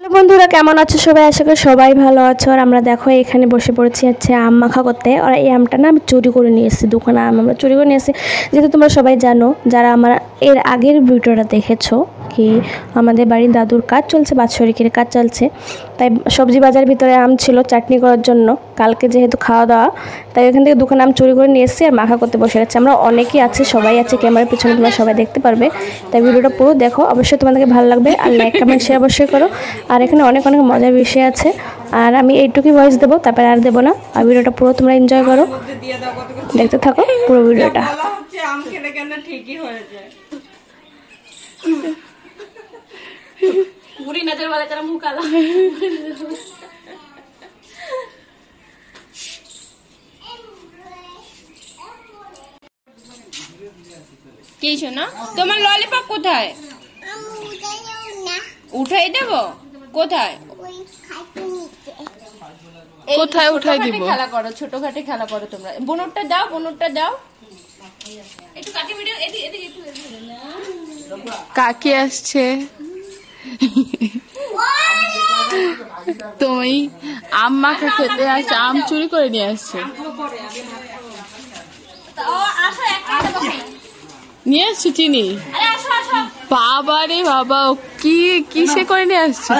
Hello বন্ধুরা, কেমন আছো সবাই? আশা করি সবাই ভালো আছো। আর আমরা দেখো এখানে বসে পড়েছি হচ্ছে আম মাখা করতে। আর এই আমটা না আমি চুরি করে নিয়ে এসেছি, দোকানে আম আমরা চুরি করে নিয়ে এসেছি। যেহেতু তোমরা সবাই জানো, যারা আমার এর আগের ভিডিওটা দেখেছো, কি আমাদের বাড়ির দাদুর কাজ চলছে, বাৎসরিকের কাজ চলছে, তাই সবজি বাজার ভিতরে আম ছিল চাটনি করার জন্য, কালকে যেহেতু খাওয়া দাওয়া, তাই ওখান থেকে দোকানে আম চুরি করে নিয়ে এসেছি আর মাখা করতে বসে গেছে। আমরা অনেকেই আছি, সবাই আছে ক্যামেরার পিছনে, তোমরা সবাই দেখতে পারবে। তাই ভিডিওটা পুরো দেখো, অবশ্যই তোমাদেরকে ভালো লাগবে। আর লাইক কমেন্ট শেয়ার অবশ্যই করো। আর এখানে অনেক অনেক মজার বিষয় আছে, আর আমি এইটুকুই ভয়েস দেবো, তারপরে আর দেবো না। আর ভিডিওটা পুরো তোমরা এনজয় করো, দেখতে থাকো পুরো ভিডিওটা। বুড়ি নজর वाले तेरा मुंह काला কি শোনা তোমার ললিপপ কোথায়? উঠাই দেব? কোথায় কোথায় উঠাই দিব? খেলা করো, ছোটখাটো খেলা করো তোমরা। বনুরটা দাও, বনুরটা দাও। একটু কাটি ভিডিও এদিকে একটু কাকি আসছে। তুমি আম মাখা খেতে আসছে, আম চুরি করে নিয়ে আসছে। নিয়ে আসছি চিনি। বাবা রে বাবা, কি কিসে করে নিয়ে আসছে?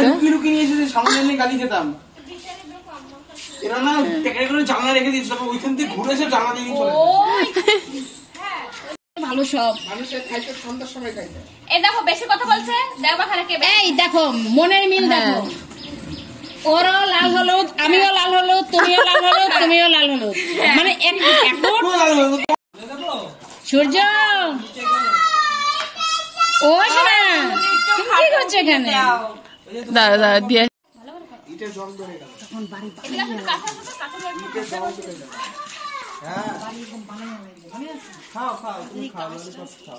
ভালো সব মানুষের খাইতে সন্ধ্যার সময় খাইতে। এই দেখো বেশি কথা বলছে, দেখবা খারাপ কে। এই দেখো মনের মিল দেখো, ওরও লাল হলুদ, আমিও লাল হলুদ, তুমিও লাল হলুদ, তুমিও লাল হলুদ, মানে এক সূর্য। ও শোনা, তুমি কি করছো এখানে? দাঁড়া দাঁড়া দিয়ে ইটা জল ধরে গেল তখন বাড়ি খাও খাও তুমি খাও খাও।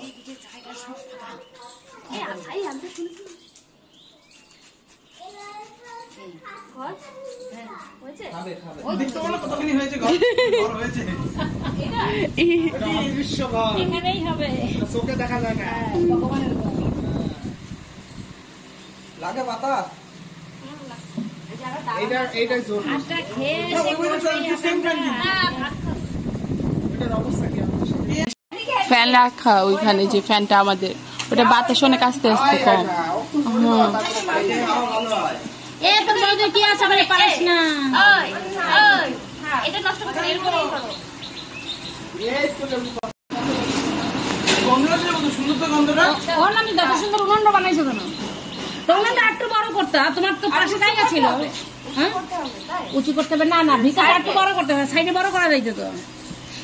এই আই আনতে শুনছি কর হ্যাঁ হয়েছে খাবে খাবে ওই দেখতে বলো কতখানি হয়েছে ঘর হয়েছে এটা এই দৃশ্য ঘর এখানেই হবে, চোখে দেখা যায় না, ভগবানের ঘর লাগে বাতাস। এইটা জোর আটা খেয়ে ফ্যান রাখা ওইখানে, যে ফ্যানটা আমাদের ওটা বাতাস অনেক আস্তে আস্তে কম। কি আছে পারিস না, এটা নষ্ট করতে সুন্দর উন্নন্দ বানাইছো কেন? উন্নন্দ একটু বড় করতে, তোমার তো পাশে জায়গা ছিল, উঁচু করতে হবে না, না ভিতরে একটু বড় করতে হবে, সাইডে বড় করা যাইতো তো।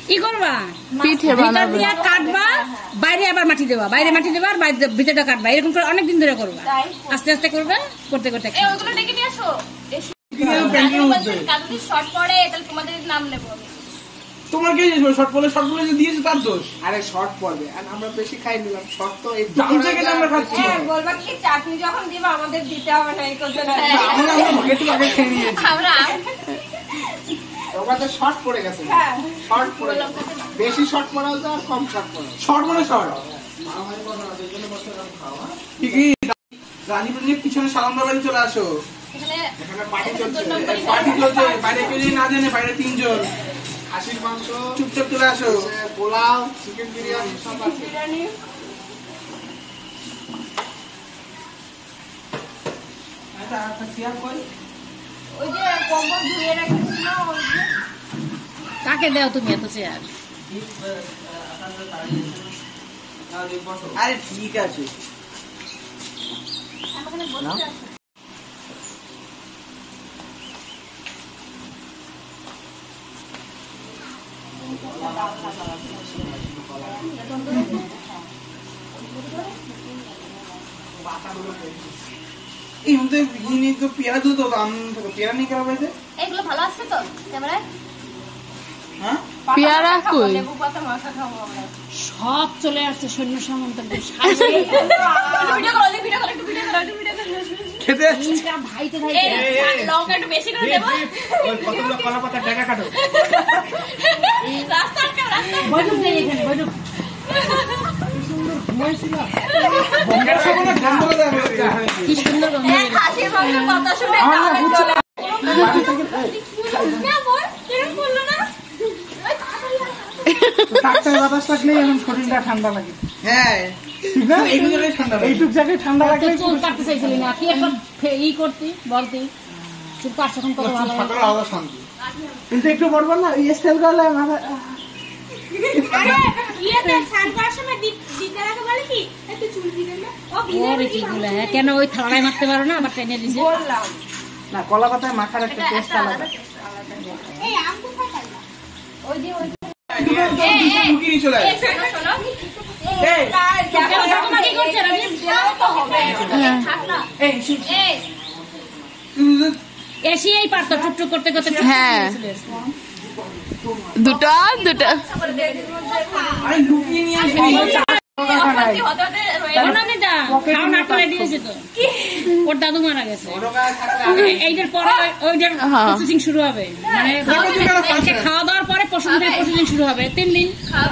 কি করবা? পিঠে বানাবে, কাটবা, বাইরে আবার মাটি দেবা, বাইরে মাটি দেবা আর ভিতরটা কাটবা, এরকম করে অনেকদিন ধরে করবা, আস্তে আস্তে করবে, করতে করতে। ওইগুলো ডেকে নিয়ে আসো, শর্ট পড়ে তাহলে তোমাদের নাম নেবো আমি। তোমার কে শর্ট পড়লে, শর্ট পড়লে যে দিয়েছে তার দোষ। আরে শর্ট পড়বে আর আমরা বেশি খাই নিলাম, শর্ট তো এই দাম থেকে আমরা খাচ্ছি। বলবা কি চাটনি যখন দিবা আমাদের দিতে হবে না, এই কথা না, আমরা একটু আগে খেয়ে নিয়েছি আমরা। ওটা তো শর্ট পড়ে গেছে, হ্যাঁ শর্ট পড়ে গেছে, বেশি শর্ট পড়াও তো আর কম শর্ট পড়াও, শর্ট মানে শর্ট মারামারি করা আছে, জন্য বসে খাওয়া ঠিকই। রানীপুর নিয়ে পিছনে সালামদা বাড়ি চলে আসো, এখানে পার্টি চলছে, পার্টি চলছে, বাইরে কেউ না জানে, বাইরে 3 জন। খাসির মাংস চুপচাপ চলে আসো, পোলাও, চিকেন বিরিয়ানি সব আছে। আচ্ছা আচ্ছা শেয়ার কই, ওই যে কম্বল ধুয়ে রাখছিস না, ওই যে কাকে দাও তুমি এত চেয়ার? আরে ঠিক আছে পেয়ারা দুধ পেয়ারা নিয়ে কেনা পাইছে, এগুলো ভালো আসছে তো ক্যামেরায়। হ্যাঁ পেয়ারা কই, সব চলে আসছে সৈন্য সামন্ত খেতে ভাইতে ভাই লঙ্কা একটু বেশি করে দেবো, কতগুলো কলা পাতা টাকা কাটো রাস্তা রাস্তা বৈঠক নেই এখানে বৈঠক সুন্দর ঘুমাইছিলাম। কি সুন্দর গন্ধ। খাসির মাংসের কথা শুনে কানে চলে ডাক্তার বাতাস লাগলেই এখন শরীরটা ঠান্ডা লাগে। হ্যাঁ এইটুক জায়গায় ঠান্ডা লাগলে চুল কাটতে চাইছিলি না কি একটা ই করতি বলতি চুল কাটছে এখন কত ভালো লাগে কিন্তু একটু বড় বড় না এই স্টাইল করলে মাথা আরে ইয়েতে স্নান করার সময় দিতে লাগে বলে কি একটু চুল দিবেন না ও ভিজে কি বলে কেন ওই থালায় মারতে পারো না আবার টেনে দিছে বললাম না কলা পাতায় মাখার একটা টেস্ট আলাদা এই আম কোথায় খাইলা ওই যে ওই মুখি চলে এই শোনো শোনো এই দেখো কি করছ রাজি দেও তো হবে থাক না এই এসি এই পারতো টুকটুক করতে করতে হ্যাঁ দুটা দুটা আরে লুকিয়ে নিয়ে আসি ওর দাদু মারা গেছে এইটার পরে ওইটার প্রসেসিং শুরু হবে মানে খাওয়া দাওয়ার পরে প্রসেসিং শুরু হবে 3 দিন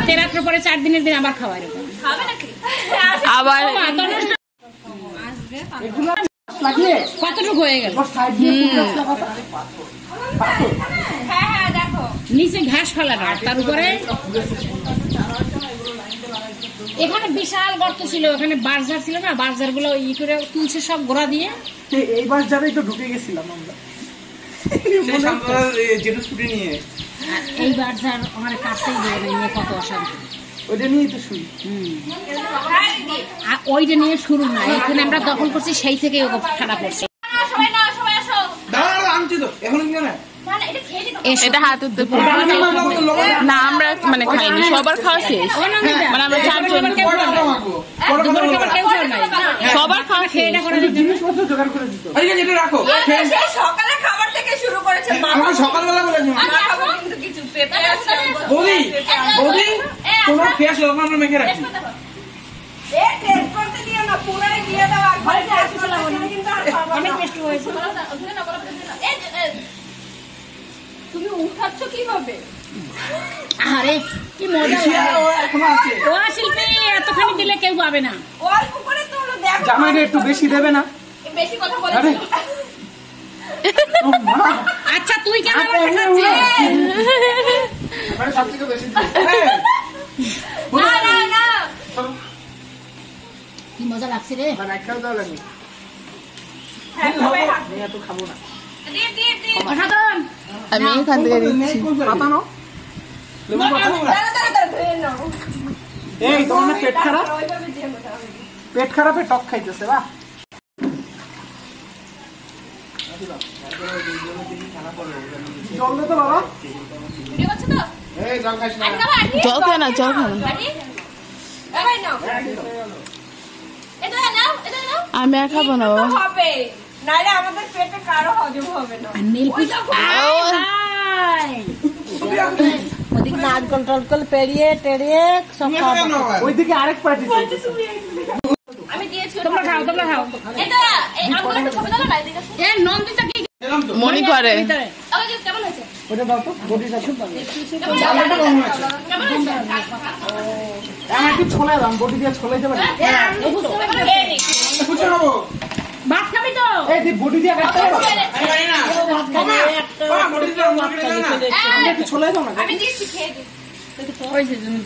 13 পরে 4 দিনের দিন আবার খাওয়া এরকম আবার কতটুকু হয়ে গেল নিচে ঘাস ফেলানো তার উপরে এখানে বিশাল গর্ত ছিল এখানে বার্জার ছিল না বার্জার গুলো ই করে তুলছে সব গোড়া দিয়ে এই বার্জারেই তো ঢুকে গেছিলাম আমরা যেটা ছুটি নিয়ে এই বার্জার আমার কাছেই নিয়ে কত অশান্তি ওইটা নিয়ে তো শুরু ওইটা নিয়ে শুরু না এখানে আমরা দখল করছি সেই থেকে ঠান্ডা পড়ছে এটা হাত উঠতে না আমরা মানে খাইনি সবার খাওয়া শেষ মানে আমরা চারজন সবার খাওয়া শেষ সকালে খাবার থেকে শুরু করেছে সকালবেলা মেখে রাখি তুমি উঠাচ্ছ কিভাবে আরে কি মজা এখনো আছে ও শিল্পী এতখানি দিলে কেউ পাবে না অল্প করে তোলো দেখো জামাইটা একটু বেশি দেবে না বেশি কথা বলেছিস আচ্ছা তুই কেন খাচ্ছিস আরে সবথেকে বেশি না না না কি মজা লাগছে রে হ্যাঁ এত খাবো না আমি এখান থেকে দিচ্ছি এই তোমার পেট খারাপ পেট খারাপে টক খাইতেছে বাহ জল দে তো বাবা জল খায় না জল খায় না আমি আর খাবো না বাবা নাইলে আমাদের পেটে কারো হজম হবে না ওদিকে নাচ কন্ট্রোল করে পেরিয়ে টেরিয়ে সব ওইদিকে আরেক পার্টি আমি দিয়েছি তোমরা খাও এটা এই আমগুলো ছবি দাও না এদিকে এ নন্দিতা কি মনি করে আমাকে কেমন হয়েছে ওটা দাও তো বডিটা শুন পাবে কেমন হয়েছে আমি একটু ছোলা দাম বডি দিয়ে ছোলাইতে পারি ভাত খাবি তো এই দি বডি দিয়ে কাটতে হবে আমি না ভাত খাবি একটা বডি দিয়ে ভাত খাবি একটু ছোলাই দাও না আমি দিচ্ছি খেয়ে দিই ওই যে জমি